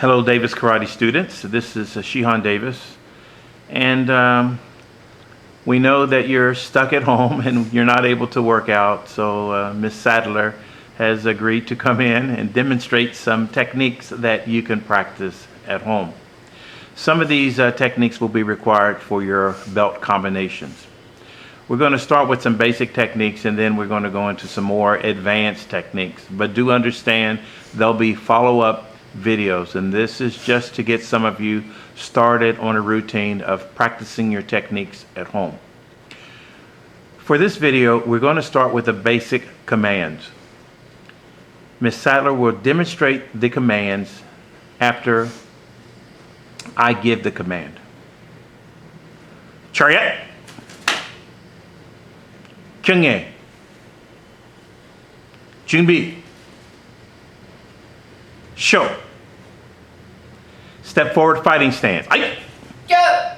Hello, Davis Karate students. This is Shihan Davis, and we know that you're stuck at home and you're not able to work out, so Ms. Sadler has agreed to come in and demonstrate some techniques that you can practice at home. Some of these techniques will be required for your belt combinations. We're going to start with some basic techniques, and then we're going to go into some more advanced techniques. But do understand there'll be follow-up videos, and this is just to get some of you started on a routine of practicing your techniques at home. For this video, we're going to start with the basic commands. Ms. Sadler will demonstrate the commands after I give the command. Chariot, Kyungye, Junbi, Show. Step forward, fighting stance. Aye. Go.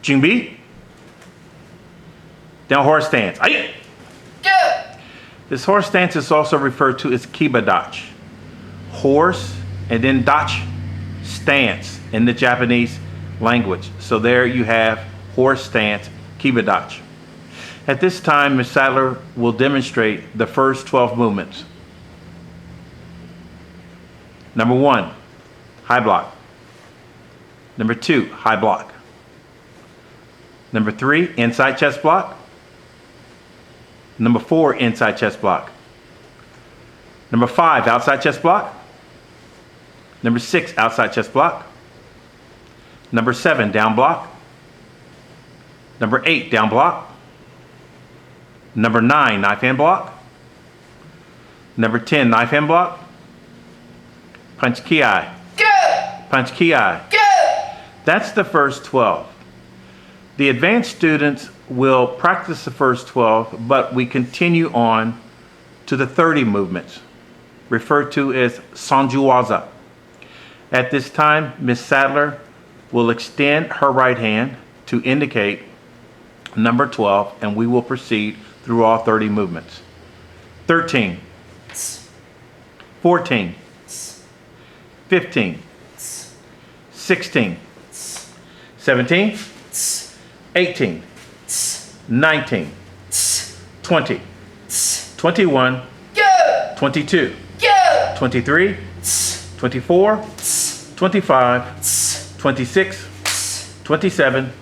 Junbi. Down horse stance. Aye. Go. This horse stance is also referred to as kiba dachi. Horse and then dachi, stance in the Japanese language. So there you have horse stance, kiba dachi. At this time, Ms. Sadler will demonstrate the first 12 movements. Number 1, high block. Number 2, high block. Number 3, inside chest block. Number 4, inside chest block. Number 5, outside chest block. Number 6, outside chest block. Number 7, down block. Number 8, down block. Number 9, knife hand block. Number 10, knife hand block. Punch ki. Go. Punch ki. Go. That's the first 12. The advanced students will practice the first 12, but we continue on to the 30 movements, referred to as Sanjuwaza. At this time, Ms. Sadler will extend her right hand to indicate number 12, and we will proceed through all 30 movements. 13, 14, 15, 16, 17, 18, 19, 20, 21, Go. 22, Go. 23, 24, 25, 26, 27,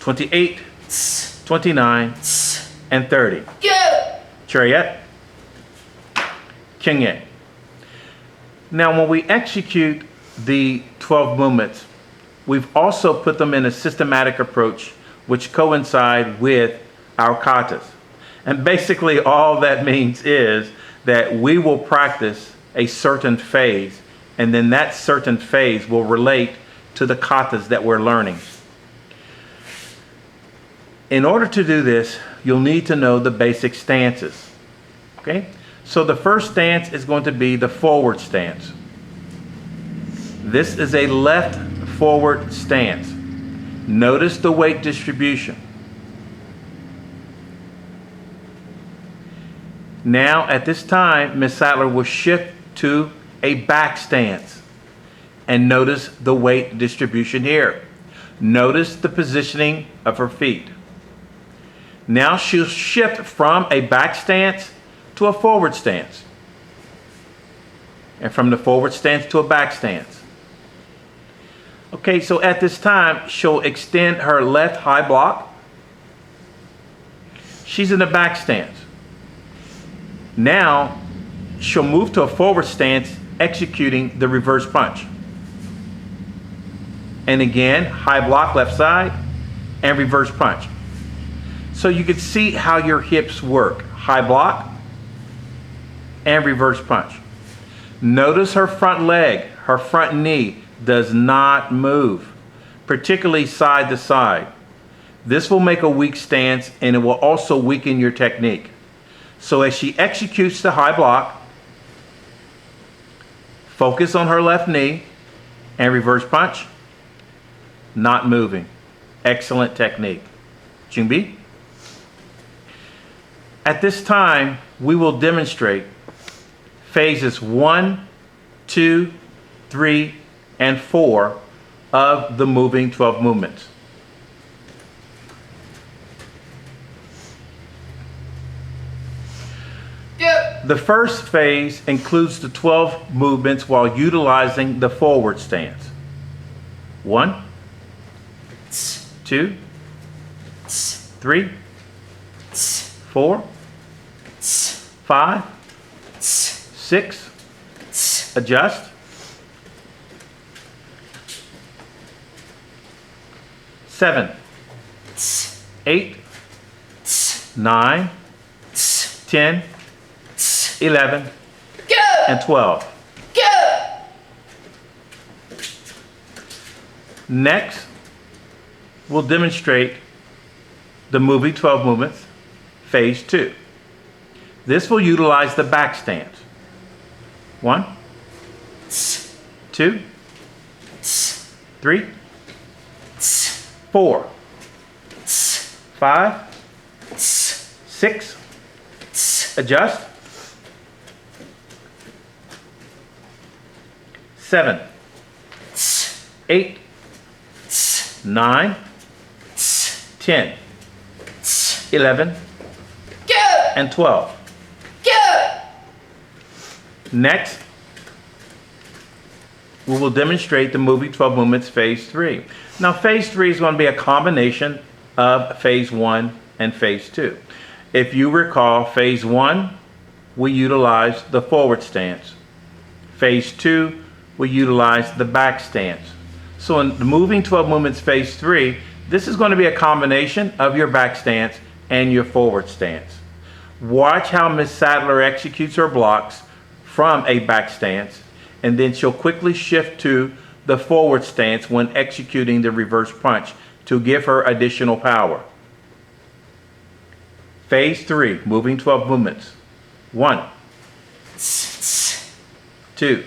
28, 29, and 30. Go. Chariot, Kyungye. Now, when we execute the 12 movements, we've also put them in a systematic approach which coincide with our katas. And basically all that means is that we will practice a certain phase, and then that certain phase will relate to the katas that we're learning. In order to do this, you'll need to know the basic stances. Okay? So the first stance is going to be the forward stance. This is a left forward stance. Notice the weight distribution. Now at this time, Ms. Sadler will shift to a back stance. And notice the weight distribution here. Notice the positioning of her feet. Now she'll shift from a back stance to a forward stance. And from the forward stance to a back stance. Okay, so at this time, she'll extend her left high block. She's in the back stance. Now, she'll move to a forward stance, executing the reverse punch. And again, high block left side, and reverse punch. So you can see how your hips work. High block, and reverse punch. Notice her front leg, her front knee does not move, particularly side to side. This will make a weak stance, and it will also weaken your technique. So as she executes the high block, focus on her left knee and reverse punch, not moving. Excellent technique. Junbi. At this time, we will demonstrate phases 1, 2, 3, and 4 of the moving 12 movements. Go. The first phase includes the 12 movements while utilizing the forward stance. 1, 2, 3, 4, 5, 6, adjust, 7, 8, 9, 10, 11, Go. and 12. Go. Next, we'll demonstrate the moving 12 movements, phase 2. This will utilize the back stance. 1, 2, 3, 4, 5, 6, adjust, 7, 8, 9, 10, 11, Go. and 12. Go. Next, we will demonstrate the moving 12 movements phase 3. Now, phase 3 is going to be a combination of phase 1 and phase 2. If you recall, phase 1, we utilize the forward stance. Phase 2, we utilize the back stance. So in the moving 12 movements phase 3, this is going to be a combination of your back stance and your forward stance. Watch how Miss Sadler executes her blocks from a back stance, and then she'll quickly shift to the forward stance when executing the reverse punch to give her additional power. Phase 3, moving 12 movements. 1, 2,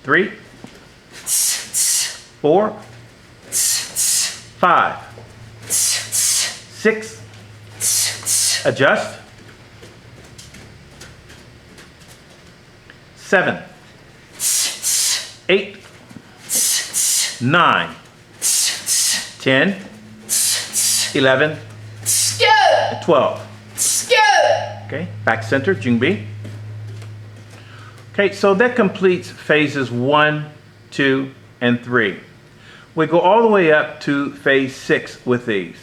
3, 4, 5, 6, adjust, 7, 8, 9, 10, 11, Go. and 12. Go. Okay, back center, Jungbi. Okay, so that completes phases 1, 2, and 3. We go all the way up to phase 6 with these.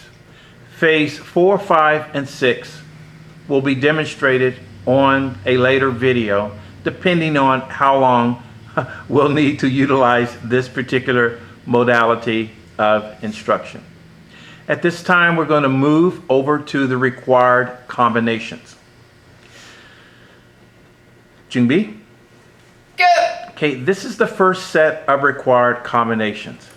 Phase 4, 5, and 6 will be demonstrated on a later video, depending on how long we'll need to utilize this particular modality of instruction. At this time, we're going to move over to the required combinations. Jungbi? Go. Okay, this is the first set of required combinations.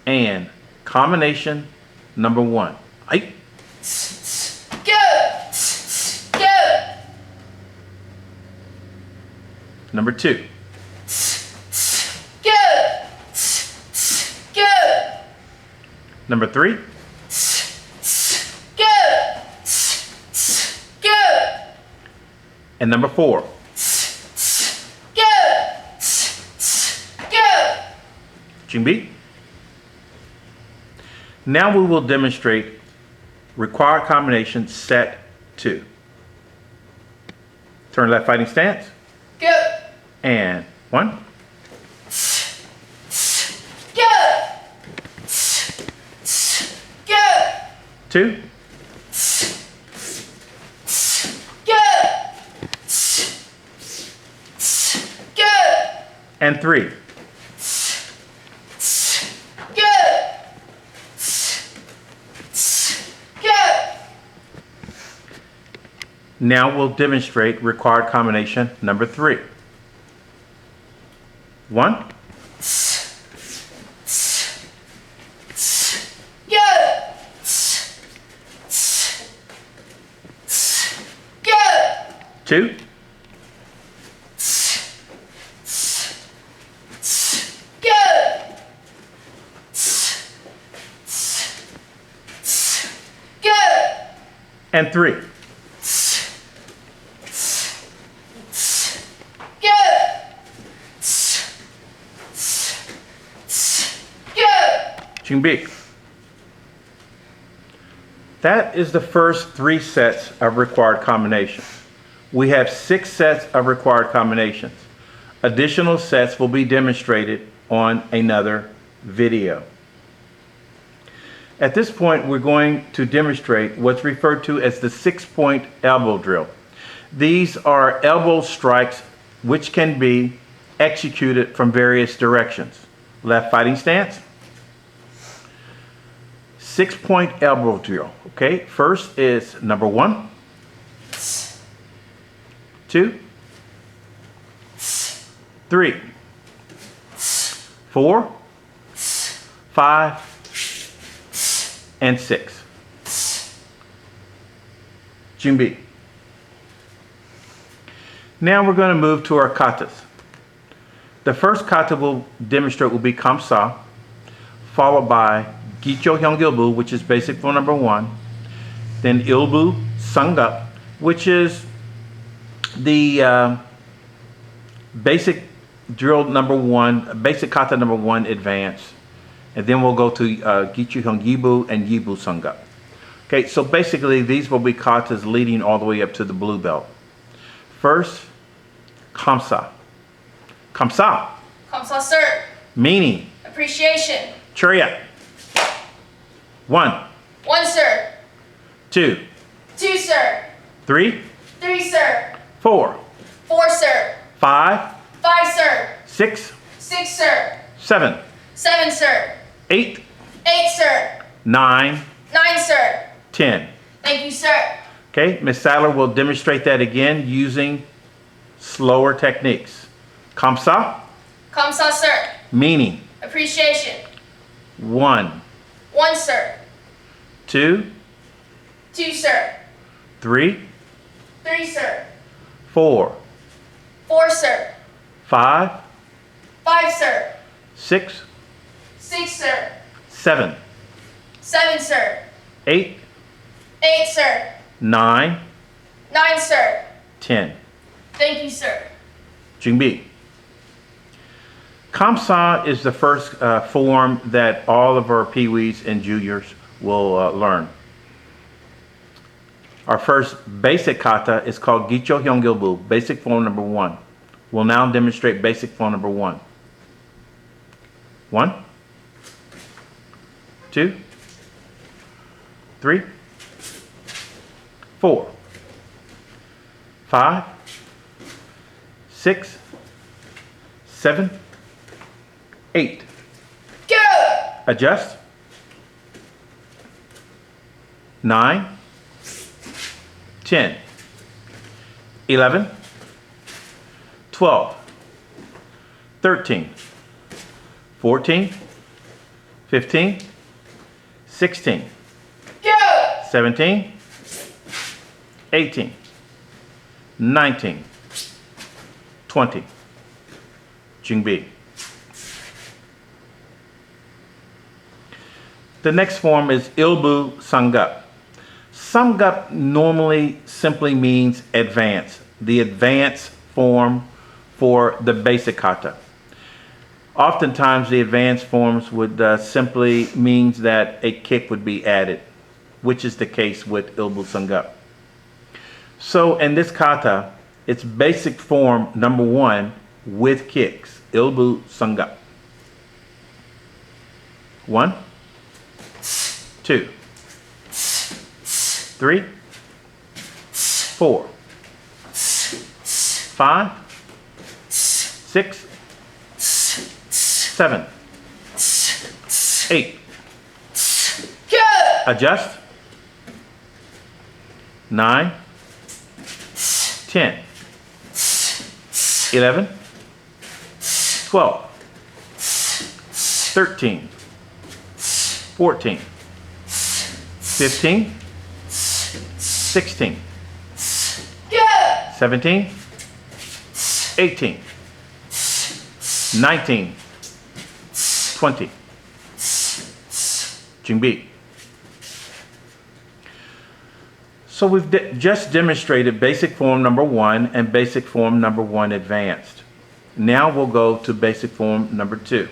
And combination number 1. Aight. Go. Go. Number 2. Go. Go. Number 3. Go. Go. And number 4. Go. Go. Jungbi? Now we will demonstrate required combination set 2. Turn left fighting stance. Go. And 1, Go. Go. 2, Go. Go. and 3. Go. Go. Now we'll demonstrate required combination number 3. 1, Go. Go. 2, Go. Go. and 3. 준비. That is the first 3 sets of required combinations. We have 6 sets of required combinations. Additional sets will be demonstrated on another video. At this point, we're going to demonstrate what's referred to as the 6-point elbow drill. These are elbow strikes which can be executed from various directions. Left fighting stance. 6-point elbow drill. Okay, first is number 1, 2, 3, 4, 5, and 6. 준비. Now we're going to move to our katas. The first kata we'll demonstrate will be kamsa, followed by gicho hyongilbu, which is basic form number 1, then ilbu sangup, which is the basic drill number 1, basic kata number 1 advanced, and then we'll go to gicho hyongilbu and yibu sangup. Okay, so basically these will be katas leading all the way up to the blue belt. First, kamsa. Kamsa. Kamsa, sir. Meaning. Appreciation. Chariot. 1, 1, sir. 2, 2, sir. 3, 3, sir. 4, 4, sir. 5, 5, sir. 6, 6, sir. 7, 7, sir. 8, 8, sir. 9, 9, sir. 10. Thank you, sir. Okay, Ms. Sadler will demonstrate that again using slower techniques. Kamsa, Kamsa, sir. meaning. Appreciation. 1, 1, sir. 2, 2, sir. 3, 3, sir. 4, 4, sir. 5, 5, sir. 6, 6, sir. 7, 7, sir. 8, 8, sir. 9, 9, sir. 10. Thank you, sir. 준비. Kamsa is the first form that all of our peewees and juniors will learn. Our first basic kata is called Gicho Hyongilbu, basic form number 1. We'll now demonstrate basic form number 1. 1, 2, 3, 4, 5, 6, 7, 8. Go! Adjust. 9, 10, 11, 12, 13, 14, 15, 16, Go! 17, 18, 19, 20. 준비. The next form is ilbu sangup. Sangup normally simply means advance, the advanced form for the basic kata. Oftentimes the advanced forms would simply means that a kick would be added, which is the case with ilbu sangup. So in this kata, it's basic form number 1 with kicks, ilbu sangup. 1, 2, 3, 4, 5, 6, 7, 8. Go! Adjust. 9, 10, 11, 12, 13, 14, 15, 16, Go! 17, 18, 19, 20. 준비. So we've just demonstrated basic form number 1 and basic form number 1 advanced. Now we'll go to basic form number 2.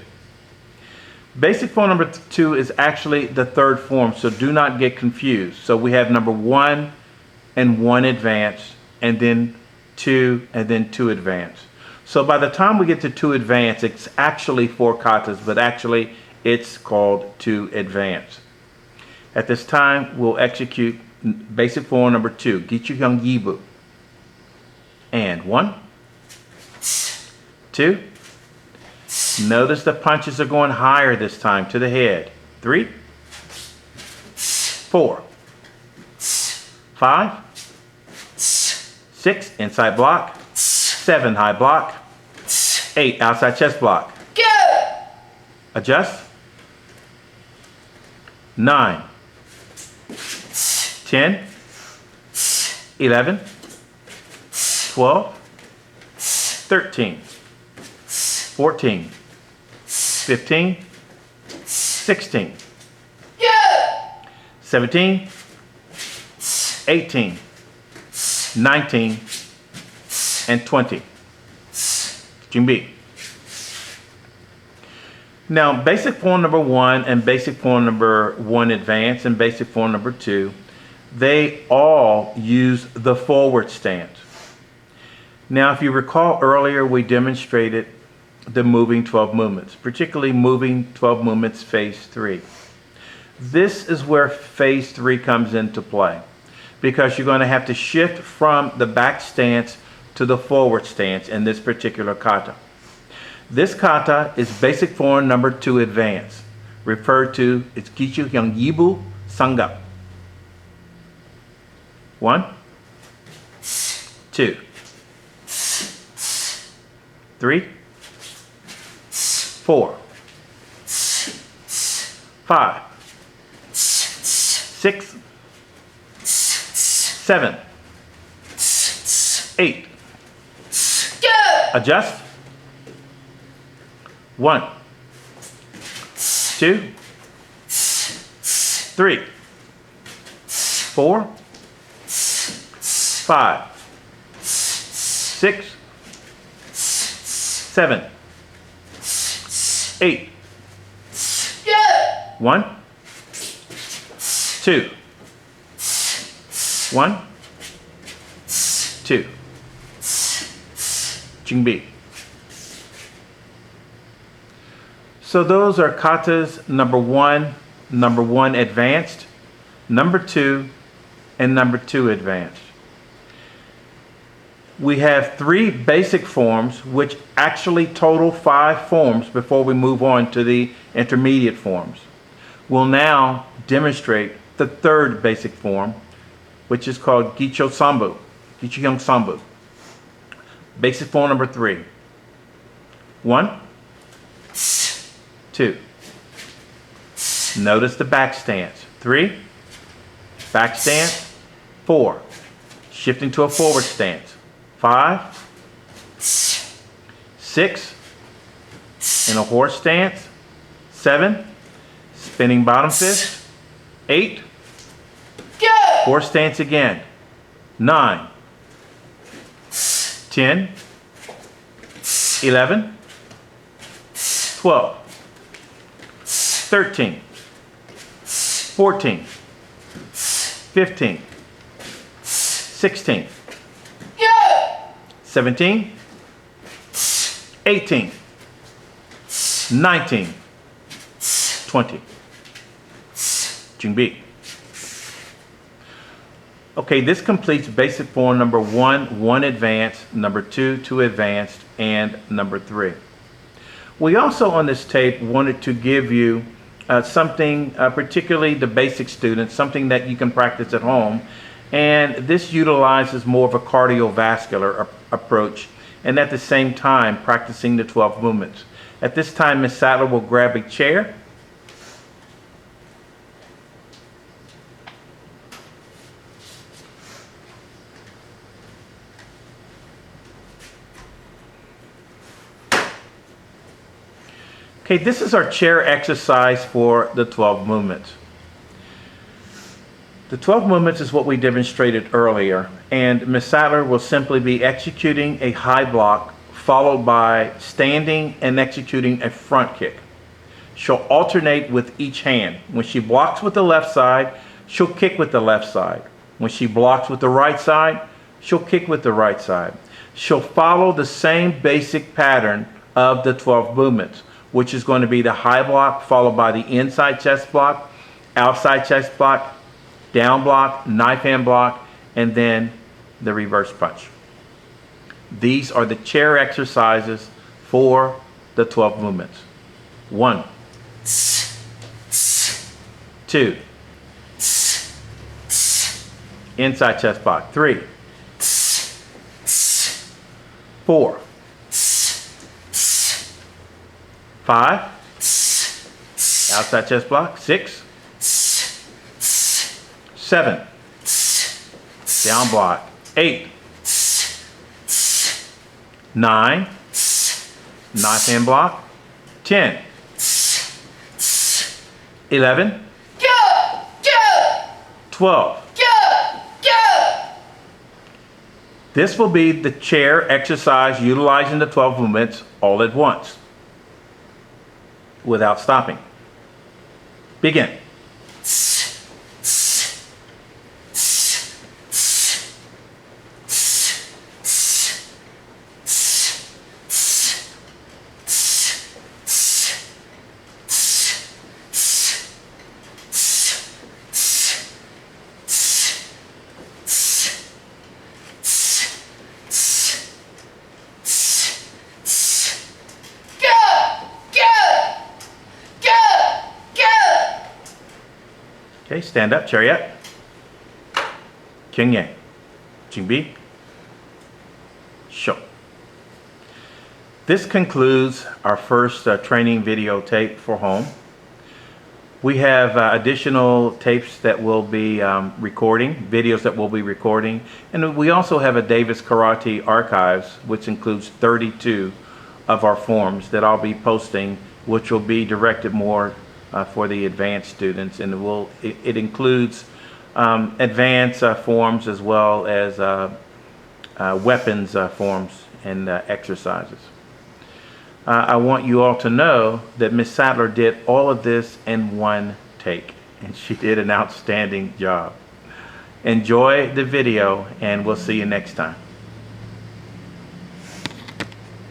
Basic form number 2 is actually the third form, so do not get confused. So we have number 1 and 1 advanced, and then 2, and then 2 advanced. So by the time we get to 2 advanced, it's actually 4 katas, but actually it's called 2 advanced. At this time, we'll execute basic form number 2, Gichu Hyung Yibu. And 1, 2. Notice the punches are going higher this time to the head. 3, 4, 5, 6, inside block. 7, high block. 8, outside chest block. Go! Adjust. 9, 10, 11, 12, 13, 14, 15, 16, Go! 17, 18, 19, and 20. Jingbi. Now, basic form number 1 and basic form number 1 advanced and basic form number 2, they all use the forward stance. Now, if you recall earlier, we demonstrated the moving 12 movements, particularly moving 12 movements phase 3. This is where phase 3 comes into play, because you're going to have to shift from the back stance to the forward stance in this particular kata. This kata is basic form number 2 advanced, referred to as Gichu Hyung Yibu Sangap. 1, 2, 3, 4, 5, 6, 7, 8. Go! Adjust. 1, 2, 3, 4, 5, 6, 7, 8. Go! 1, 2, 1, 2. Jingbi. So those are katas number 1, number 1 advanced, number 2, and number 2 advanced. We have 3 basic forms, which actually total 5 forms before we move on to the intermediate forms. We'll now demonstrate the 3rd basic form, which is called Gicho Sambu, Gichu Hyung Sambu. Basic form number 3. 1, 2. Notice the back stance. 3, back stance. 4, shifting to a forward stance. 5, 6, in a horse stance. 7, spinning bottom fist. 8, Go! horse stance again. 9, 10, 11, 12, 13, 14, 15, 16, Go! 17, 18, 19, 20. Jingbi. Okay, this completes basic form number 1, 1 advanced, number 2, 2 advanced, and number 3. We also on this tape wanted to give you something, particularly the basic students, something that you can practice at home. And this utilizes more of a cardiovascular approach, and at the same time practicing the 12 movements. At this time, Ms. Sattler will grab a chair. Okay, this is our chair exercise for the 12 movements. The 12 movements is what we demonstrated earlier, and Ms. Sattler will simply be executing a high block followed by standing and executing a front kick. She'll alternate with each hand. When she blocks with the left side, she'll kick with the left side. When she blocks with the right side, she'll kick with the right side. She'll follow the same basic pattern of the 12 movements, which is going to be the high block followed by the inside chest block, outside chest block, down block, knife hand block, and then the reverse punch. These are the chair exercises for the 12 movements. 1, 2, inside chest block. 3, 4, 5, outside chest block. 6, 7, down block. 8, 9, knife hand block. 10, 11, 12. This will be the chair exercise utilizing the 12 movements all at once, without stopping. Begin. Okay, stand up, chariot. King Yang. Jing Bi. Show. This concludes our first training video tape for home. We have additional tapes that we'll be recording, videos that we'll be recording, and we also have a Davis Karate archives, which includes 32 of our forms that I'll be posting, which will be directed more for the advanced students, and it includes advanced forms as well as weapons forms and exercises. I want you all to know that Miss Sadler did all of this in one take, and she did an outstanding job. Enjoy the video, and we'll see you next time.